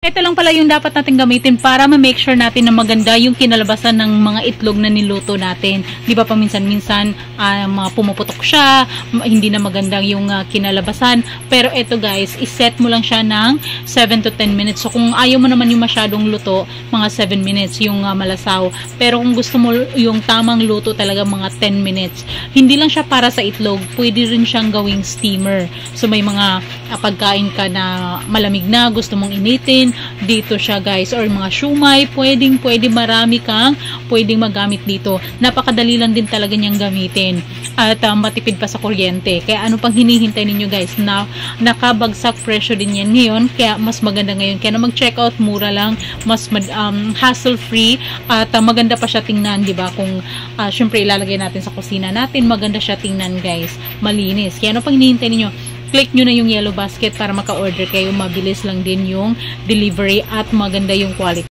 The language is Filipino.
Ito lang pala yung dapat natin gamitin para ma-make sure natin na maganda yung kinalabasan ng mga itlog na niluto natin. Di ba paminsan-minsan pumuputok siya, hindi na magandang yung kinalabasan. Pero ito guys, iset mo lang siya ng 7 to 10 minutes. So kung ayaw mo naman yung masyadong luto, mga 7 minutes yung malasaw. Pero kung gusto mo yung tamang luto talaga mga 10 minutes. Hindi lang siya para sa itlog, pwede rin siyang gawing steamer. So may mga pagkain ka na malamig na, gusto mong initin, dito siya guys, or mga shumai, pwede marami kang pwedeng magamit dito. Napakadali lang din talaga niyang gamitin at matipid pa sa kuryente. Kaya ano pang hinihintay ninyo guys, na nakabagsak presyo din yan ngayon, kaya mas maganda ngayon. Kaya na mag-check out, mura lang, mas hassle free at maganda pa siya tingnan, di ba? Kung syempre ilalagay natin sa kusina natin, maganda siya tingnan guys, malinis. Kaya ano pang hinihintay ninyo, click nyo na yung yellow basket para maka-order kayo. Mabilis lang din yung delivery at maganda yung quality.